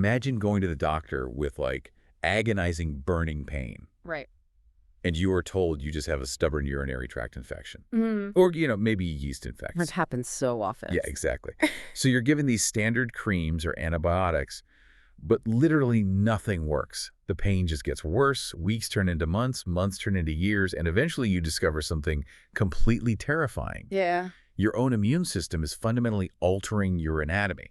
Imagine going to the doctor with like agonizing burning pain, Right. and you are told you just have a stubborn urinary tract infection. Mm. Or, maybe yeast That infections. happens so often. Yeah, exactly. So you're given these standard creams or antibiotics, but literally nothing works. The pain just gets worse, weeks turn into months, months turn into years, and eventually you discover something completely terrifying. Yeah. Your own immune system is fundamentally altering your anatomy.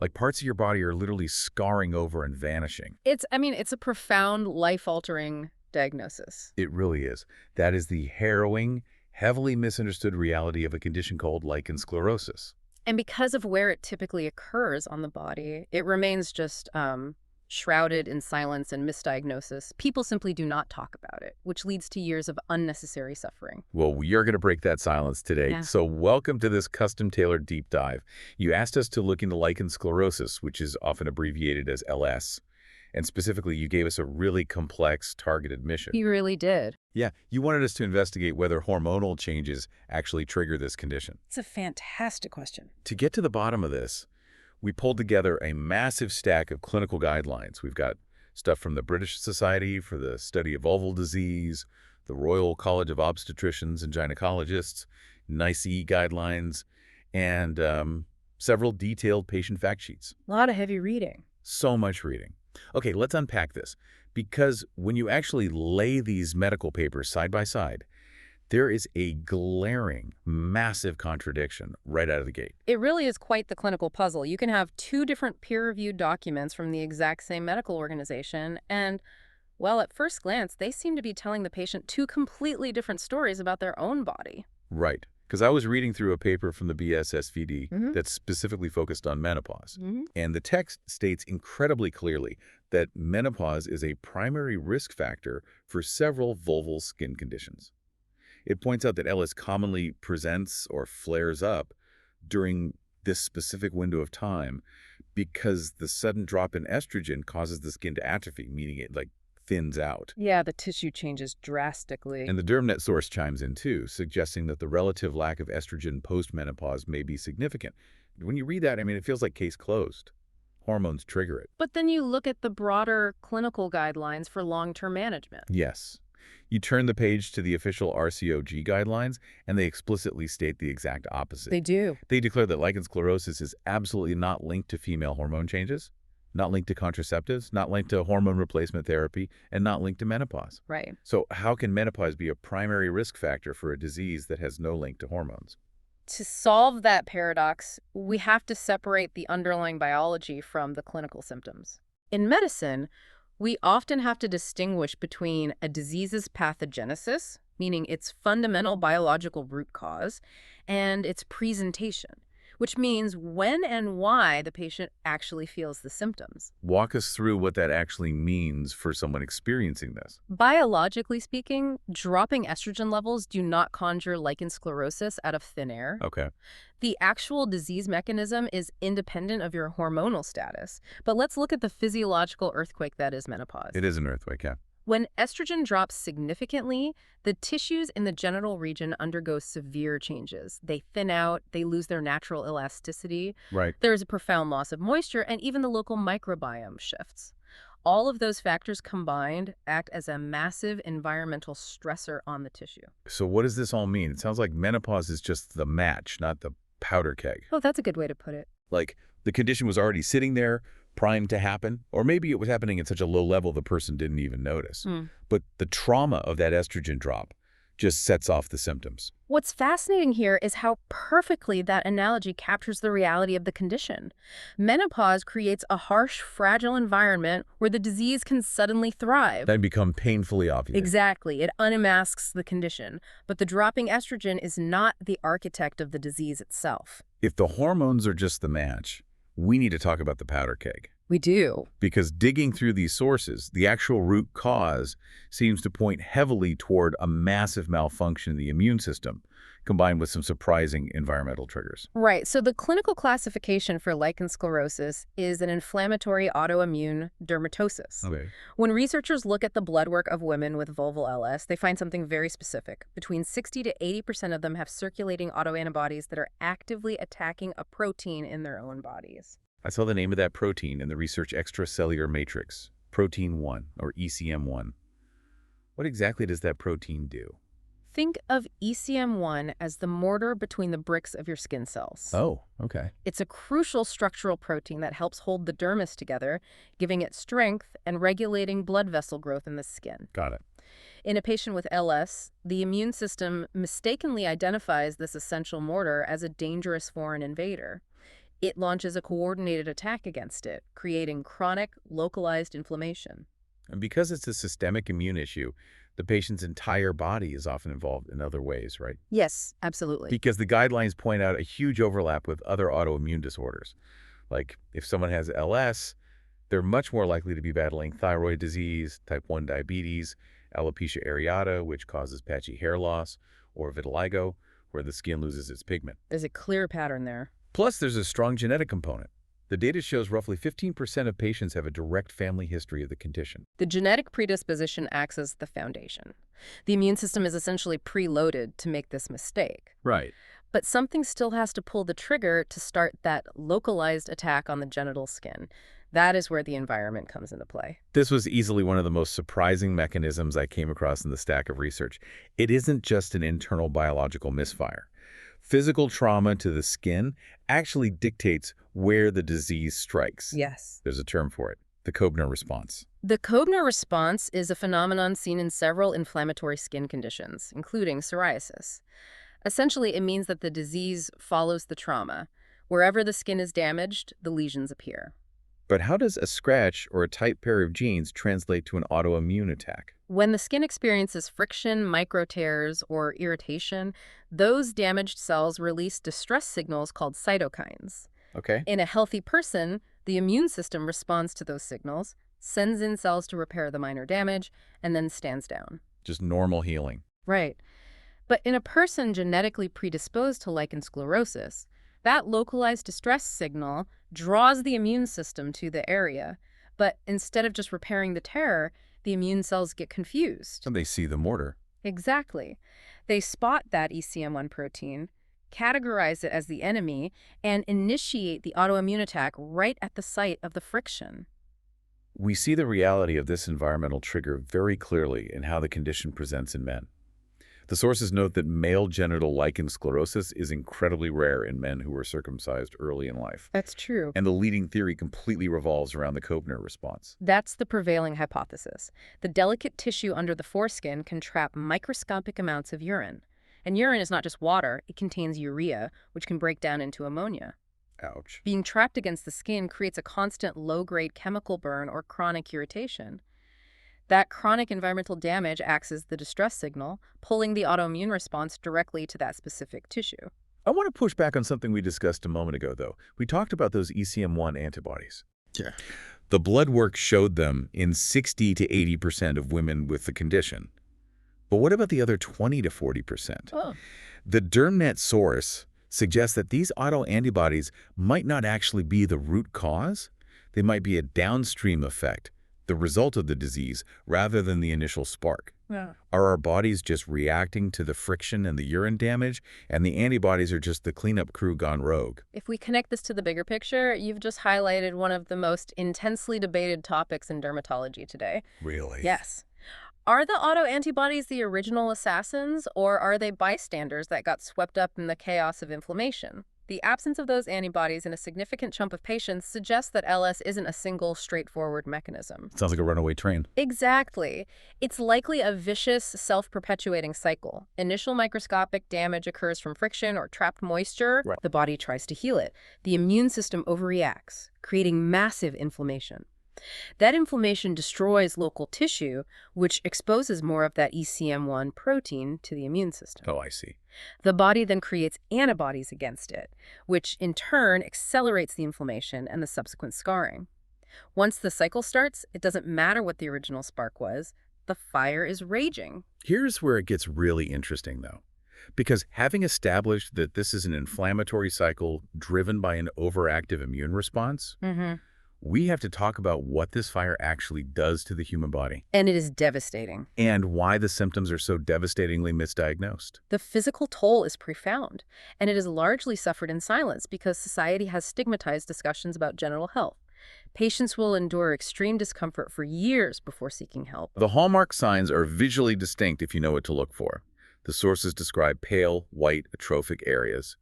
Like parts of your body are literally scarring over and vanishing. It's a profound, life-altering diagnosis. It really is. That is the harrowing, heavily misunderstood reality of a condition called lichen sclerosus. And because of where it typically occurs on the body, it remains just shrouded in silence and misdiagnosis. People simply do not talk about it, which leads to years of unnecessary suffering. Well, we are going to break that silence today. Yeah. So welcome to this custom-tailored deep dive. You asked us to look into lichen sclerosus, which is often abbreviated as LS. And specifically, you gave us a really complex, targeted mission. He really did. Yeah, you wanted us to investigate whether hormonal changes actually trigger this condition. It's a fantastic question. To get to the bottom of this, we pulled together a massive stack of clinical guidelines. We've got stuff from the British Society for the Study of Vulval Disease, the Royal College of Obstetricians and Gynecologists, NICE guidelines, and several detailed patient fact sheets. A lot of heavy reading. So much reading. Okay, let's unpack this. Because when you actually lay these medical papers side by side, there is a glaring, massive contradiction right out of the gate. It really is quite the clinical puzzle. You can have two different peer-reviewed documents from the exact same medical organization, and, well, at first glance, they seem to be telling the patient two completely different stories about their own body. Right. Because I was reading through a paper from the BSSVD Mhm. that's specifically focused on menopause. Mm-hmm. And the text states incredibly clearly that menopause is a primary risk factor for several vulval skin conditions. It points out that LS commonly presents or flares up during this specific window of time because the sudden drop in estrogen causes the skin to atrophy, meaning it thins out. Yeah, the tissue changes drastically. And the DermNet source chimes in too, suggesting that the relative lack of estrogen post-menopause may be significant. When you read that, it feels like case closed. Hormones trigger it. But then you look at the broader clinical guidelines for long-term management. Yes. You turn the page to the official RCOG guidelines, and they explicitly state the exact opposite. They do. They declare that lichen sclerosus is absolutely not linked to female hormone changes, not linked to contraceptives, not linked to hormone replacement therapy, and not linked to menopause. Right. So how can menopause be a primary risk factor for a disease that has no link to hormones? To solve that paradox, we have to separate the underlying biology from the clinical symptoms. In medicine, we often have to distinguish between a disease's pathogenesis, meaning its fundamental biological root cause, and its presentation, which means when and why the patient actually feels the symptoms. Walk us through what that actually means for someone experiencing this. Biologically speaking, dropping estrogen levels do not conjure lichen sclerosus out of thin air. Okay. The actual disease mechanism is independent of your hormonal status. But let's look at the physiological earthquake that is menopause. It is an earthquake, yeah. When estrogen drops significantly, the tissues in the genital region undergo severe changes. They thin out, they lose their natural elasticity. Right. There is a profound loss of moisture, and even the local microbiome shifts. All of those factors combined act as a massive environmental stressor on the tissue. So what does this all mean? It sounds like menopause is just the match, not the powder keg. Oh, that's a good way to put it. Like the condition was already sitting there, primed to happen, or maybe it was happening at such a low level the person didn't even notice. But the trauma of that estrogen drop just sets off the symptoms. What's fascinating here is how perfectly that analogy captures the reality of the condition. Menopause creates a harsh, fragile environment where the disease can suddenly thrive. Then become painfully obvious. Exactly. It unmasks the condition. But the dropping estrogen is not the architect of the disease itself. If the hormones are just the match, we need to talk about the powder keg. We do. Because digging through these sources, the actual root cause seems to point heavily toward a massive malfunction in the immune system, combined with some surprising environmental triggers. Right. So the clinical classification for lichen sclerosus is an inflammatory autoimmune dermatosis. Okay. When researchers look at the blood work of women with vulval LS, they find something very specific. Between 60 to 80% of them have circulating autoantibodies that are actively attacking a protein in their own bodies. I saw the name of that protein in the research extracellular matrix, protein 1, or ECM1. What exactly does that protein do? Think of ECM1 as the mortar between the bricks of your skin cells. Oh, okay. It's a crucial structural protein that helps hold the dermis together, giving it strength and regulating blood vessel growth in the skin. Got it. In a patient with LS, the immune system mistakenly identifies this essential mortar as a dangerous foreign invader. It launches a coordinated attack against it, creating chronic, localized inflammation. And because it's a systemic immune issue, the patient's entire body is often involved in other ways, right? Yes, absolutely. Because the guidelines point out a huge overlap with other autoimmune disorders. Like, if someone has LS, they're much more likely to be battling thyroid disease, type 1 diabetes, alopecia areata, which causes patchy hair loss, or vitiligo, where the skin loses its pigment. There's a clear pattern there. Plus, there's a strong genetic component. The data shows roughly 15% of patients have a direct family history of the condition. The genetic predisposition acts as the foundation. The immune system is essentially preloaded to make this mistake. Right. But something still has to pull the trigger to start that localized attack on the genital skin. That is where the environment comes into play. This was easily one of the most surprising mechanisms I came across in the stack of research. It isn't just an internal biological misfire. Physical trauma to the skin actually dictates where the disease strikes. Yes. There's a term for it, the Koebner response. The Koebner response is a phenomenon seen in several inflammatory skin conditions, including psoriasis. Essentially, it means that the disease follows the trauma. Wherever the skin is damaged, the lesions appear. But how does a scratch or a tight pair of jeans translate to an autoimmune attack? When the skin experiences friction, micro tears, or irritation, those damaged cells release distress signals called cytokines. Okay. In a healthy person, the immune system responds to those signals, sends in cells to repair the minor damage, and then stands down. Just normal healing. Right. But in a person genetically predisposed to lichen sclerosus, that localized distress signal draws the immune system to the area. But instead of just repairing the tear, the immune cells get confused. And they see the mortar. Exactly. They spot that ECM1 protein, categorize it as the enemy, and initiate the autoimmune attack right at the site of the friction. We see the reality of this environmental trigger very clearly in how the condition presents in men. The sources note that male genital lichen sclerosus is incredibly rare in men who were circumcised early in life. That's true. And the leading theory completely revolves around the Koebner response. That's the prevailing hypothesis. The delicate tissue under the foreskin can trap microscopic amounts of urine. And urine is not just water, it contains urea, which can break down into ammonia. Ouch. Being trapped against the skin creates a constant low-grade chemical burn or chronic irritation. That chronic environmental damage acts as the distress signal, pulling the autoimmune response directly to that specific tissue. I want to push back on something we discussed a moment ago, though. We talked about those ECM1 antibodies. Yeah. The blood work showed them in 60 to 80% of women with the condition. But what about the other 20 to 40%? Oh. The DermNet source suggests that these autoantibodies might not actually be the root cause. They might be a downstream effect, the result of the disease, rather than the initial spark. Yeah. Are our bodies just reacting to the friction and the urine damage, and the antibodies are just the cleanup crew gone rogue? If we connect this to the bigger picture, you've just highlighted one of the most intensely debated topics in dermatology today. Really? Yes. Are the autoantibodies the original assassins, or are they bystanders that got swept up in the chaos of inflammation? The absence of those antibodies in a significant chunk of patients suggests that LS isn't a single, straightforward mechanism. Sounds like a runaway train. Exactly. It's likely a vicious, self-perpetuating cycle. Initial microscopic damage occurs from friction or trapped moisture. Right. The body tries to heal it. The immune system overreacts, creating massive inflammation. That inflammation destroys local tissue, which exposes more of that ECM1 protein to the immune system. Oh, I see. The body then creates antibodies against it, which in turn accelerates the inflammation and the subsequent scarring. Once the cycle starts, it doesn't matter what the original spark was, the fire is raging. Here's where it gets really interesting, though. Because having established that this is an inflammatory cycle driven by an overactive immune response, we have to talk about what this fire actually does to the human body And it is devastating. and why the symptoms are so devastatingly misdiagnosed. The physical toll is profound, and it is largely suffered in silence because society has stigmatized discussions about genital health. Patients will endure extreme discomfort for years before seeking help. The hallmark signs are visually distinct if you know what to look for. The sources describe pale, white, atrophic areas.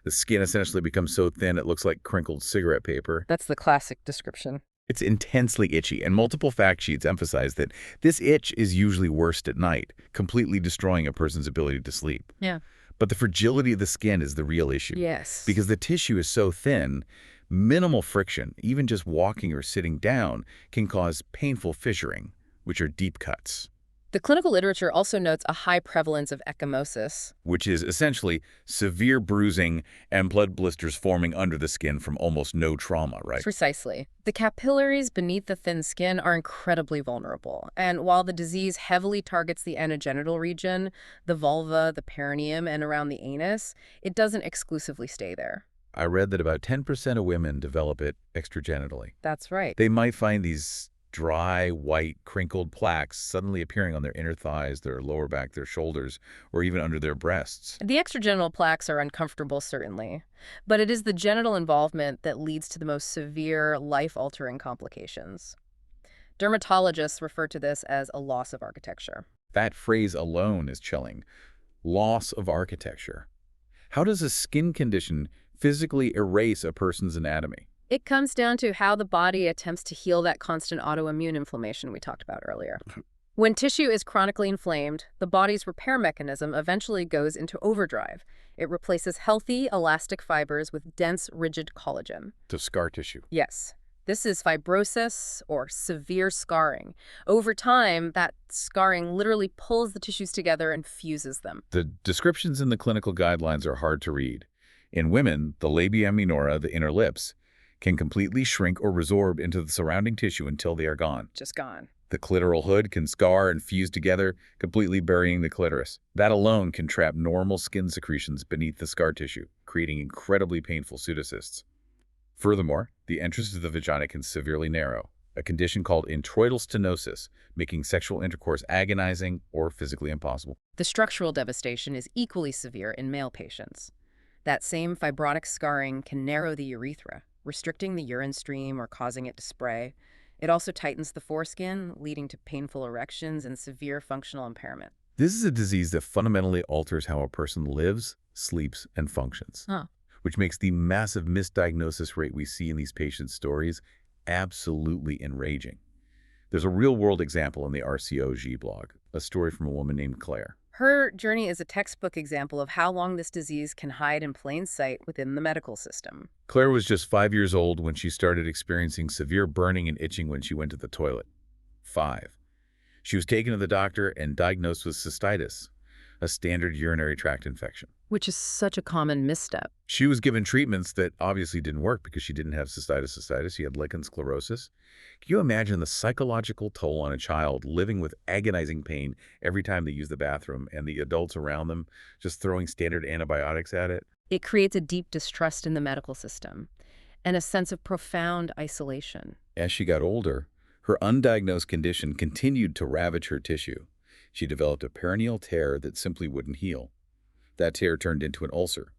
The skin essentially becomes so thin it looks like crinkled cigarette paper. That's the classic description. It's intensely itchy, and multiple fact sheets emphasize that this itch is usually worst at night, completely destroying a person's ability to sleep. Yeah. But the fragility of the skin is the real issue. Yes. Because the tissue is so thin, minimal friction, even just walking or sitting down, can cause painful fissuring, which are deep cuts, The clinical literature also notes a high prevalence of ecchymosis. which is essentially severe bruising and blood blisters forming under the skin from almost no trauma, right? Precisely. The capillaries beneath the thin skin are incredibly vulnerable, and while the disease heavily targets the anogenital region, the vulva, the perineum, and around the anus, it doesn't exclusively stay there. I read that about 10% of women develop it extragenitally. That's right. They might find these dry, white, crinkled plaques suddenly appearing on their inner thighs, their lower back, their shoulders, or even under their breasts. The extragenital plaques are uncomfortable, certainly, but it is the genital involvement that leads to the most severe, life-altering complications. Dermatologists refer to this as a loss of architecture. That phrase alone is chilling. Loss of architecture. How does a skin condition physically erase a person's anatomy? It comes down to how the body attempts to heal that constant autoimmune inflammation we talked about earlier. When tissue is chronically inflamed, the body's repair mechanism eventually goes into overdrive. It replaces healthy, elastic fibers with dense, rigid collagen. To scar tissue. Yes, this is fibrosis or severe scarring. Over time, that scarring literally pulls the tissues together and fuses them. The descriptions in the clinical guidelines are hard to read. In women, the labia minora, the inner lips, can completely shrink or resorb into the surrounding tissue until they are gone. Just gone. The clitoral hood can scar and fuse together, completely burying the clitoris. That alone can trap normal skin secretions beneath the scar tissue, creating incredibly painful pseudocysts. Furthermore, the entrance to the vagina can severely narrow, a condition called introital stenosis, making sexual intercourse agonizing or physically impossible. The structural devastation is equally severe in male patients. That same fibrotic scarring can narrow the urethra, restricting the urine stream or causing it to spray. It also tightens the foreskin, leading to painful erections and severe functional impairment. This is a disease that fundamentally alters how a person lives, sleeps, and functions, which makes the massive misdiagnosis rate we see in these patients' stories absolutely enraging. There's a real-world example in the RCOG blog, a story from a woman named Claire. Her journey is a textbook example of how long this disease can hide in plain sight within the medical system. Claire was just 5 years old when she started experiencing severe burning and itching when she went to the toilet. 5. She was taken to the doctor and diagnosed with cystitis, a standard urinary tract infection. Which is such a common misstep. She was given treatments that obviously didn't work because she didn't have cystitis. She had Lichen sclerosus. Can you imagine the psychological toll on a child living with agonizing pain every time they use the bathroom and the adults around them just throwing standard antibiotics at it? It creates a deep distrust in the medical system and a sense of profound isolation. As she got older, her undiagnosed condition continued to ravage her tissue. She developed a perineal tear that simply wouldn't heal. That tear turned into an ulcer.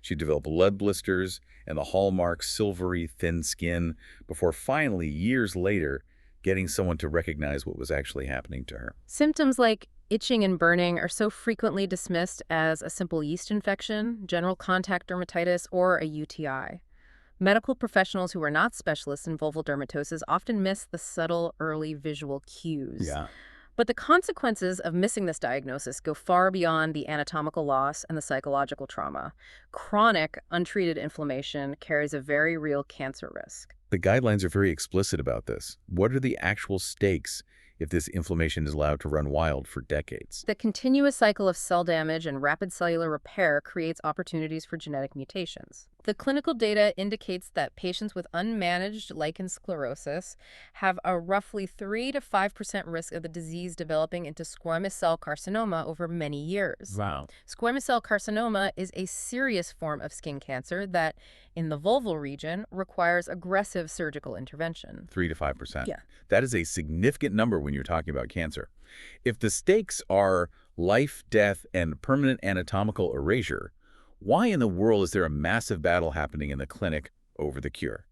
She developed blood blisters and the hallmark silvery, thin skin before finally, years later, getting someone to recognize what was actually happening to her. Symptoms like itching and burning are so frequently dismissed as a simple yeast infection, general contact dermatitis, or a UTI. Medical professionals who are not specialists in vulval dermatosis often miss the subtle, early visual cues. But the consequences of missing this diagnosis go far beyond the anatomical loss and the psychological trauma. Chronic, untreated inflammation carries a very real cancer risk. The guidelines are very explicit about this. What are the actual stakes if this inflammation is allowed to run wild for decades. The continuous cycle of cell damage and rapid cellular repair creates opportunities for genetic mutations. The clinical data indicates that patients with unmanaged lichen sclerosus have a roughly 3 to 5% risk of the disease developing into squamous cell carcinoma over many years. Wow. Squamous cell carcinoma is a serious form of skin cancer that, in the vulval region, requires aggressive surgical intervention. 3 to 5%. Yeah. That is a significant number when you're talking about cancer. If the stakes are life, death, and permanent anatomical erasure, why in the world is there a massive battle happening in the clinic over the cure?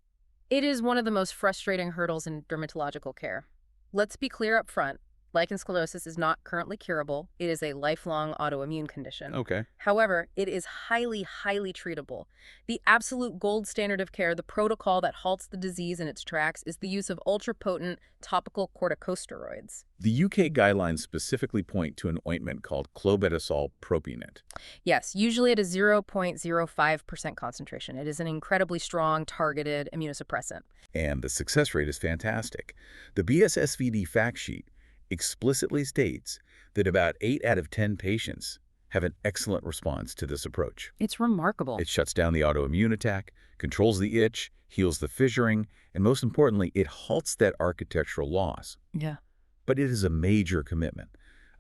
It is one of the most frustrating hurdles in dermatological care. Let's be clear up front. Lichen sclerosus is not currently curable. It is a lifelong autoimmune condition. Okay. However, it is highly, highly treatable. The absolute gold standard of care, the protocol that halts the disease in its tracks, is the use of ultra-potent topical corticosteroids. The UK guidelines specifically point to an ointment called clobetasol propionate. Yes, usually at a 0.05% concentration. It is an incredibly strong, targeted immunosuppressant. And the success rate is fantastic. The BSSVD fact sheet explicitly states that about 8 out of 10 patients have an excellent response to this approach. It's remarkable. It shuts down the autoimmune attack, controls the itch, heals the fissuring, and most importantly, it halts that architectural loss. Yeah. But it is a major commitment.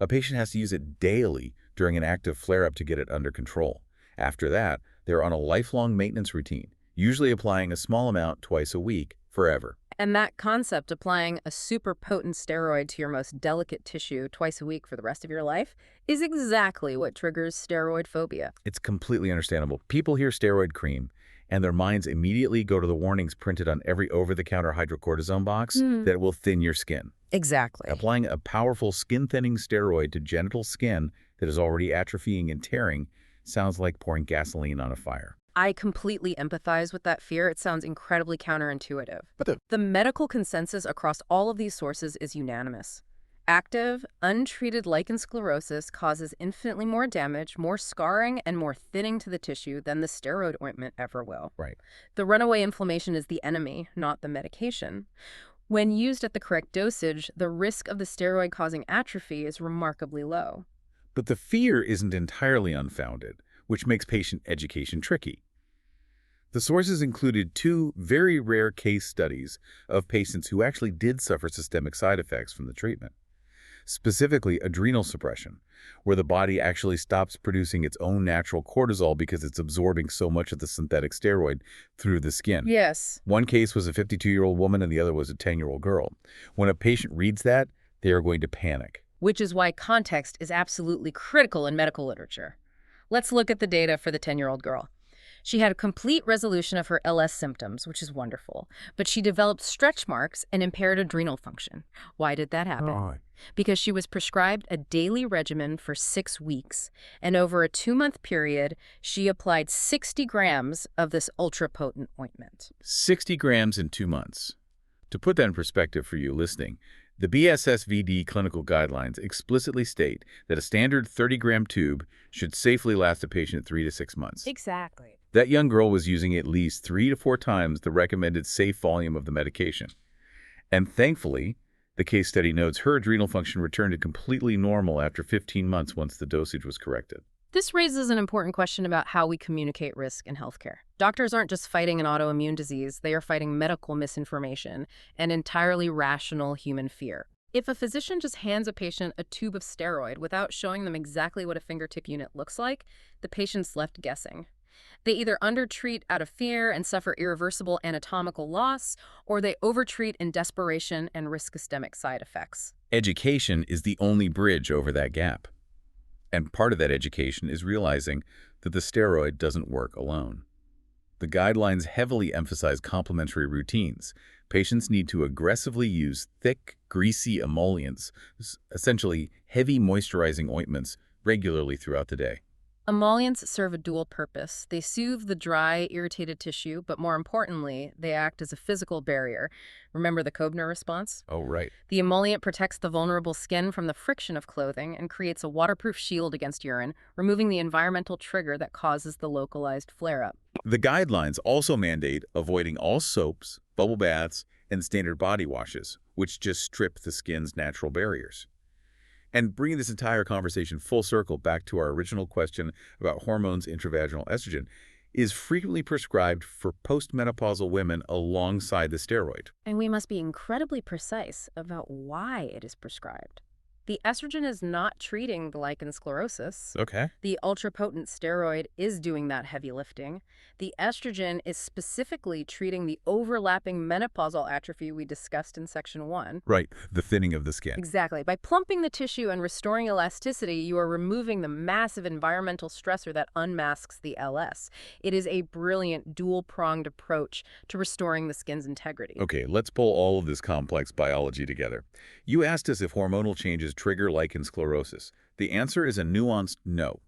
A patient has to use it daily during an active flare-up to get it under control. After that, they're on a lifelong maintenance routine, usually applying a small amount twice a week, forever. And that concept, applying a super potent steroid to your most delicate tissue twice a week for the rest of your life, is exactly what triggers steroid phobia. It's completely understandable. People hear steroid cream, and their minds immediately go to the warnings printed on every over-the-counter hydrocortisone box that it will thin your skin. Exactly. Applying a powerful skin-thinning steroid to genital skin that is already atrophying and tearing sounds like pouring gasoline on a fire. I completely empathize with that fear. It sounds incredibly counterintuitive. But The medical consensus across all of these sources is unanimous. Active, untreated lichen sclerosus causes infinitely more damage, more scarring, and more thinning to the tissue than the steroid ointment ever will. Right. The runaway inflammation is the enemy, not the medication. When used at the correct dosage, the risk of the steroid-causing atrophy is remarkably low. But the fear isn't entirely unfounded, which makes patient education tricky. The sources included 2 very rare case studies of patients who actually did suffer systemic side effects from the treatment. Specifically, adrenal suppression, where the body actually stops producing its own natural cortisol because it's absorbing so much of the synthetic steroid through the skin. Yes. One case was a 52-year-old woman and the other was a 10-year-old girl. When a patient reads that, they are going to panic. Which is why context is absolutely critical in medical literature. Let's look at the data for the 10-year-old girl. She had a complete resolution of her LS symptoms, which is wonderful, but she developed stretch marks and impaired adrenal function. Why did that happen? Because she was prescribed a daily regimen for 6 weeks, and over a 2-month period, she applied 60 grams of this ultra-potent ointment. 60 grams in 2 months. To put that in perspective for you listening, the BSSVD clinical guidelines explicitly state that a standard 30-gram tube should safely last a patient 3 to 6 months. Exactly. That young girl was using at least 3 to 4 times the recommended safe volume of the medication. And thankfully, the case study notes her adrenal function returned to completely normal after 15 months once the dosage was corrected. This raises an important question about how we communicate risk in healthcare. Doctors aren't just fighting an autoimmune disease, they are fighting medical misinformation and entirely rational human fear. If a physician just hands a patient a tube of steroid without showing them exactly what a fingertip unit looks like, the patient's left guessing. They either undertreat out of fear and suffer irreversible anatomical loss, or they overtreat in desperation and risk systemic side effects. Education is the only bridge over that gap. And part of that education is realizing that the steroid doesn't work alone. The guidelines heavily emphasize complementary routines. Patients need to aggressively use thick, greasy emollients, essentially heavy moisturizing ointments, regularly throughout the day. Emollients serve a dual purpose. They soothe the dry, irritated tissue, but more importantly, they act as a physical barrier. Remember the Koebner response? Oh, right. The emollient protects the vulnerable skin from the friction of clothing and creates a waterproof shield against urine, removing the environmental trigger that causes the localized flare-up. The guidelines also mandate avoiding all soaps, bubble baths, and standard body washes, which just strip the skin's natural barriers. And bringing this entire conversation full circle back to our original question about hormones intravaginal estrogen is frequently prescribed for postmenopausal women alongside the steroid. And we must be incredibly precise about why it is prescribed. The estrogen is not treating the lichen sclerosus. Okay. The ultrapotent steroid is doing that heavy lifting. The estrogen is specifically treating the overlapping menopausal atrophy we discussed in section 1. Right, the thinning of the skin. Exactly. By plumping the tissue and restoring elasticity, you are removing the massive environmental stressor that unmasks the LS. It is a brilliant dual-pronged approach to restoring the skin's integrity. Okay, let's pull all of this complex biology together. You asked us if hormonal changes trigger lichen sclerosus. The answer is a nuanced no.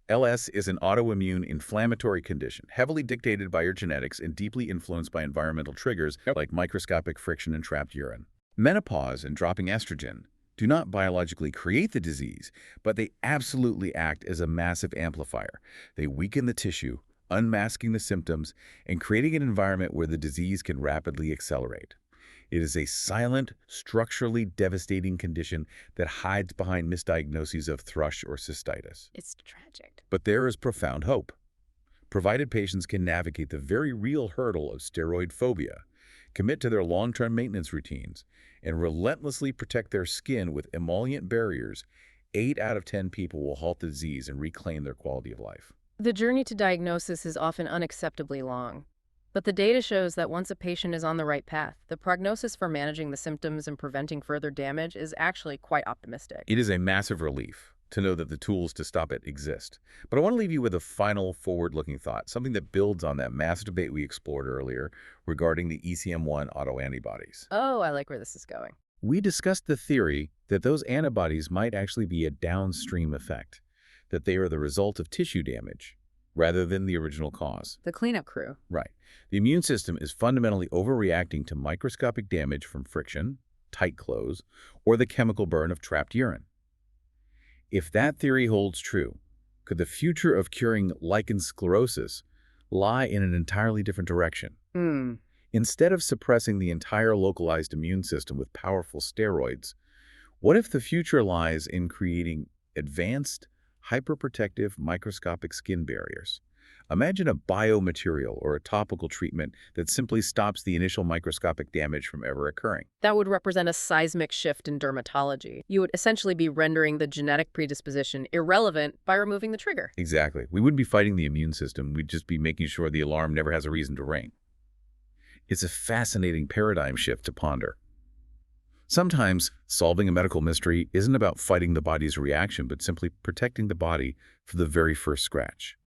LS is an autoimmune inflammatory condition, heavily dictated by your genetics and deeply influenced by environmental triggers like microscopic friction and trapped urine. Menopause and dropping estrogen do not biologically create the disease, but they absolutely act as a massive amplifier. They weaken the tissue, unmasking the symptoms, and creating an environment where the disease can rapidly accelerate. It is a silent, structurally devastating condition that hides behind misdiagnoses of thrush or cystitis. It's tragic. But there is profound hope, provided patients can navigate the very real hurdle of steroid phobia, commit to their long-term maintenance routines, and relentlessly protect their skin with emollient barriers. 8 out of 10 people will halt the disease and reclaim their quality of life. The journey to diagnosis is often unacceptably long. But the data shows that once a patient is on the right path, the prognosis for managing the symptoms and preventing further damage is actually quite optimistic. It is a massive relief to know that the tools to stop it exist. But I want to leave you with a final forward-looking thought, something that builds on that massive debate we explored earlier regarding the ECM1 autoantibodies. Oh, I like where this is going. We discussed the theory that those antibodies might actually be a downstream effect, that they are the result of tissue damage rather than the original cause. The cleanup crew. Right. The immune system is fundamentally overreacting to microscopic damage from friction, tight clothes, or the chemical burn of trapped urine. If that theory holds true, could the future of curing lichen sclerosus lie in an entirely different direction? Instead of suppressing the entire localized immune system with powerful steroids, what if the future lies in creating advanced, hyperprotective microscopic skin barriers? Imagine a biomaterial or a topical treatment that simply stops the initial microscopic damage from ever occurring. That would represent a seismic shift in dermatology. You would essentially be rendering the genetic predisposition irrelevant by removing the trigger. Exactly. We wouldn't be fighting the immune system. We'd just be making sure the alarm never has a reason to ring. It's a fascinating paradigm shift to ponder. Sometimes solving a medical mystery isn't about fighting the body's reaction, but simply protecting the body from the very first scratch.